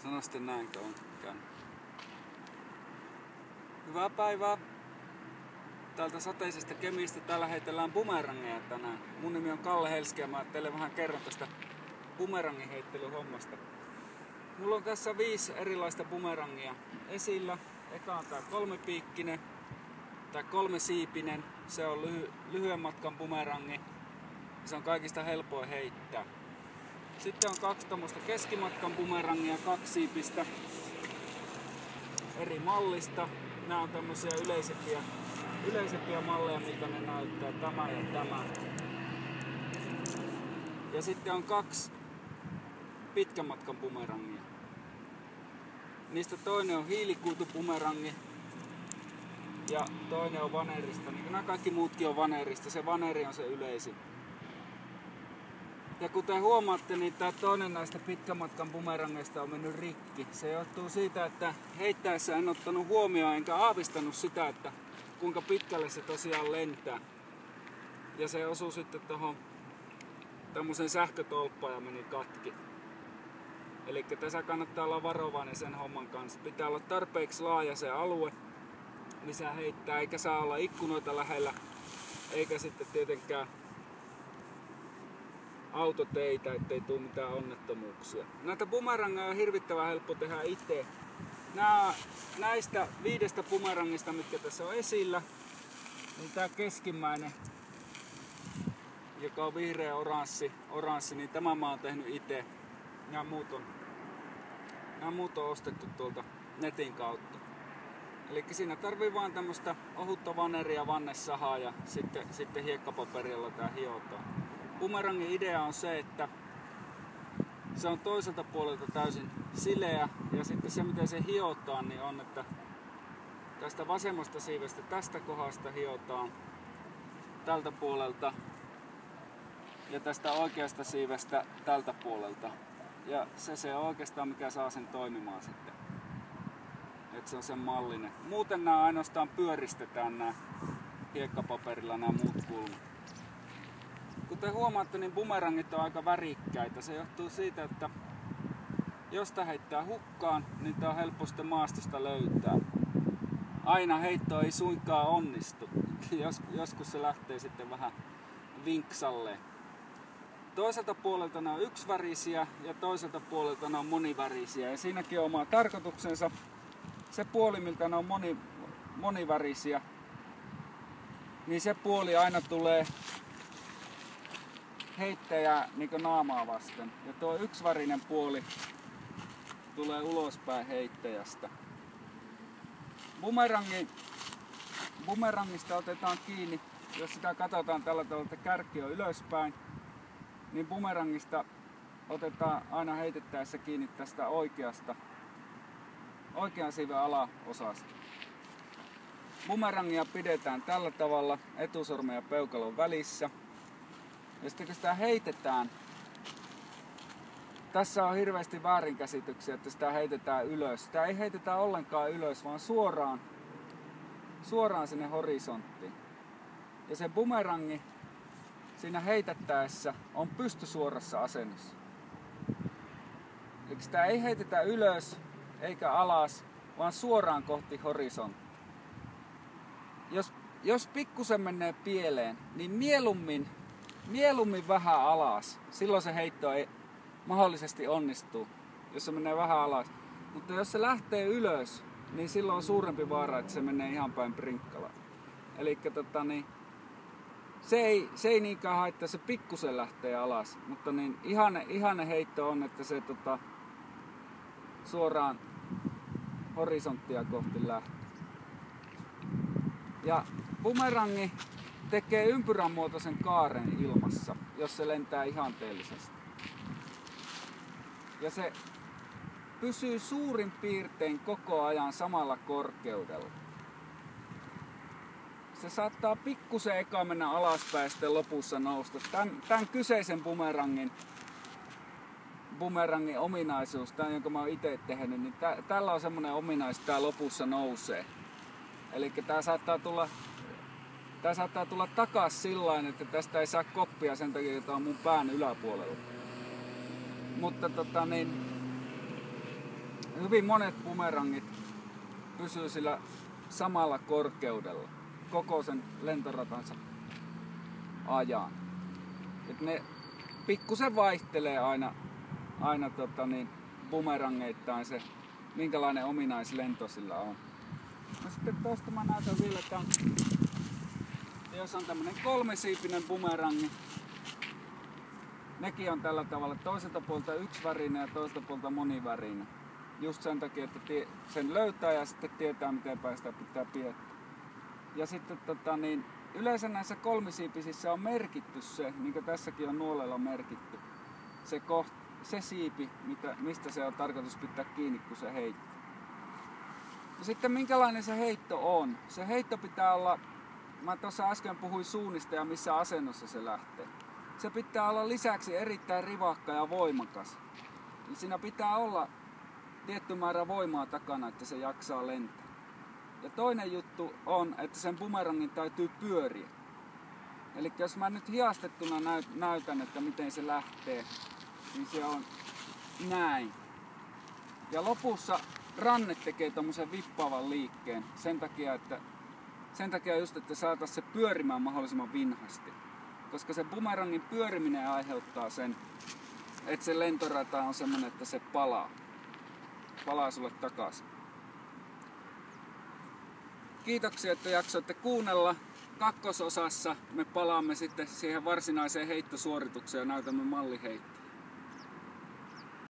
Sano sitten näin, kun on käynyt. Hyvää päivää. Täältä sateisesta Kemistä täällä heitellään bumerangeja tänään. Mun nimi on Kalle Helski ja mä teille vähän kerron tästä bumerangin heittelyhommasta. Mulla on tässä 5 erilaista bumerangia esillä. Eka on tää 3-piikkinen, tää 3-siipinen. Se on lyhyen matkan bumerangi. Se on kaikista helpoin heittää. Sitten on 2 tommoista keskimatkan bumerangia, 2-siipistä eri mallista. Nämä on tämmöisiä yleisempiä malleja, miltä ne näyttää, tämä ja tämä. Ja sitten on 2 pitkän matkan bumerangia. Niistä toinen on hiilikuitubumerangi ja toinen on vanerista. Niin nämä kaikki muutkin on vanerista, se vaneri on se yleisin. Ja kuten huomaatte, niin tämä toinen näistä pitkän matkan bumerangeista on mennyt rikki. Se johtuu siitä, että heittäessä en ottanut huomioon enkä aavistanut sitä, että kuinka pitkälle se tosiaan lentää. Ja se osui sitten tuohon tämmöisen sähkötolppaan ja meni katki. Eli tässä kannattaa olla varovainen sen homman kanssa. Pitää olla tarpeeksi laaja se alue, missä heittää, eikä saa olla ikkunoita lähellä, eikä sitten tietenkään autoteitä, ettei tule mitään onnettomuuksia. Näitä bumerangeja on hirvittävän helppo tehdä itse. Näistä 5 bumerangista, mitkä tässä on esillä, niin tämä keskimmäinen, joka on vihreä oranssi, niin tämä mä oon tehnyt itse. Nämä muut on ostettu tuolta netin kautta. Eli siinä tarvii vaan tämmöstä ohutta vaneria, vannesahaa ja sitten hiekkapaperilla tää hiotaan. Bumerangin idea on se, että se on toiselta puolelta täysin sileä ja sitten se miten se hiotaan niin on, että tästä vasemmasta siivestä tästä kohdasta hiotaan tältä puolelta ja tästä oikeasta siivestä tältä puolelta. Ja se on oikeastaan mikä saa sen toimimaan sitten. Että se on sen mallinen. Muuten nämä ainoastaan pyöristetään nämä hiekkapaperilla nämä muut kulmat. Kuten huomaatte, niin bumerangit on aika värikkäitä. Se johtuu siitä, että jos tää heittää hukkaan, niin tää on helppo sitten maastosta löytää. Aina heitto ei suinkaan onnistu. Joskus se lähtee sitten vähän vinksalleen. Toiselta puolelta ne on yksivärisiä ja toiselta puolelta ne on monivärisiä. Ja siinäkin on oma tarkoituksensa. Se puoli, miltä ne on monivärisiä, niin se puoli aina tulee heittäjää niin naamaa vasten. Ja tuo yksivärinen puoli tulee ulospäin heittäjästä. Bumerangista otetaan kiinni, jos sitä katsotaan tällä tavalla, että kärki on ylöspäin, niin bumerangista otetaan aina heitettäessä kiinni tästä oikean siiven alaosasta. Bumerangia pidetään tällä tavalla etusormen ja peukalon välissä. Ja sitten kun sitä heitetään, tässä on hirveästi väärinkäsityksiä, että sitä heitetään ylös. Sitä ei heitetä ollenkaan ylös, vaan suoraan sinne horisonttiin. Ja se bumerangi siinä heitettäessä on pystysuorassa asennossa. Eli sitä ei heitetä ylös eikä alas, vaan suoraan kohti horisonttia. Jos pikkusen menee pieleen, niin mieluummin vähän alas. Silloin se heitto ei mahdollisesti onnistuu, jos se menee vähän alas. Mutta jos se lähtee ylös, niin silloin on suurempi vaara, että se menee ihan päin prinkkalaan. Eli se ei niinkään haittaa, se pikkusen lähtee alas. Mutta niin ihane heitto on, että se suoraan horisonttia kohti lähtee. Ja bumerangi tekee ympyrän muotoisen kaaren ilmassa, jos se lentää ihanteellisesti. Ja se pysyy suurin piirtein koko ajan samalla korkeudella. Se saattaa pikkusen eka mennä alaspäin ja sitten lopussa nousta. Tämän kyseisen bumerangin ominaisuus, tämän jonka mä oon itse tehnyt, niin tällä on semmoinen ominaisuus, että tää lopussa nousee. Eli tää saattaa tulla takas sillain, että tästä ei saa koppia sen takia, että on mun pään yläpuolella. Mutta hyvin monet bumerangit pysyy sillä samalla korkeudella koko sen lentoratansa ajan. Et ne pikkusen vaihtelee aina bumerangeittain se, minkälainen ominaislento sillä on. No sitten tosta mä näytän vielä tämän. Jos on tämmönen 3-siipinen bumerangi, nekin on tällä tavalla toiselta puolta yksivärinen ja toiselta puolta monivärinen. Just sen takia, että sen löytää ja sitten tietää, miten päin sitä pitää piettää. Ja sitten yleensä näissä 3-siipisissä on merkitty se, niin kuin tässäkin on nuolella merkitty, se siipi, mistä se on tarkoitus pitää kiinni, kun se heittää. Ja sitten minkälainen se heitto on? Se heitto pitää olla, mä tuossa äsken puhuin suunnista ja missä asennossa se lähtee. Se pitää olla lisäksi erittäin rivakka ja voimakas. Eli siinä pitää olla tietty määrä voimaa takana, että se jaksaa lentää. Ja toinen juttu on, että sen bumerangin täytyy pyöriä. Eli jos mä nyt hiastettuna näytän, että miten se lähtee, niin se on näin. Ja lopussa ranne tekee tommosen vippaavan liikkeen sen takia just, että saataisiin se pyörimään mahdollisimman vinhasti. Koska se bumerangin pyöriminen aiheuttaa sen, että se lentorata on semmonen, että se palaa sulle takaisin. Kiitoksia, että jaksoitte kuunnella. Kakkososassa me palaamme sitten siihen varsinaiseen heittosuoritukseen ja näytämme malliheittoa.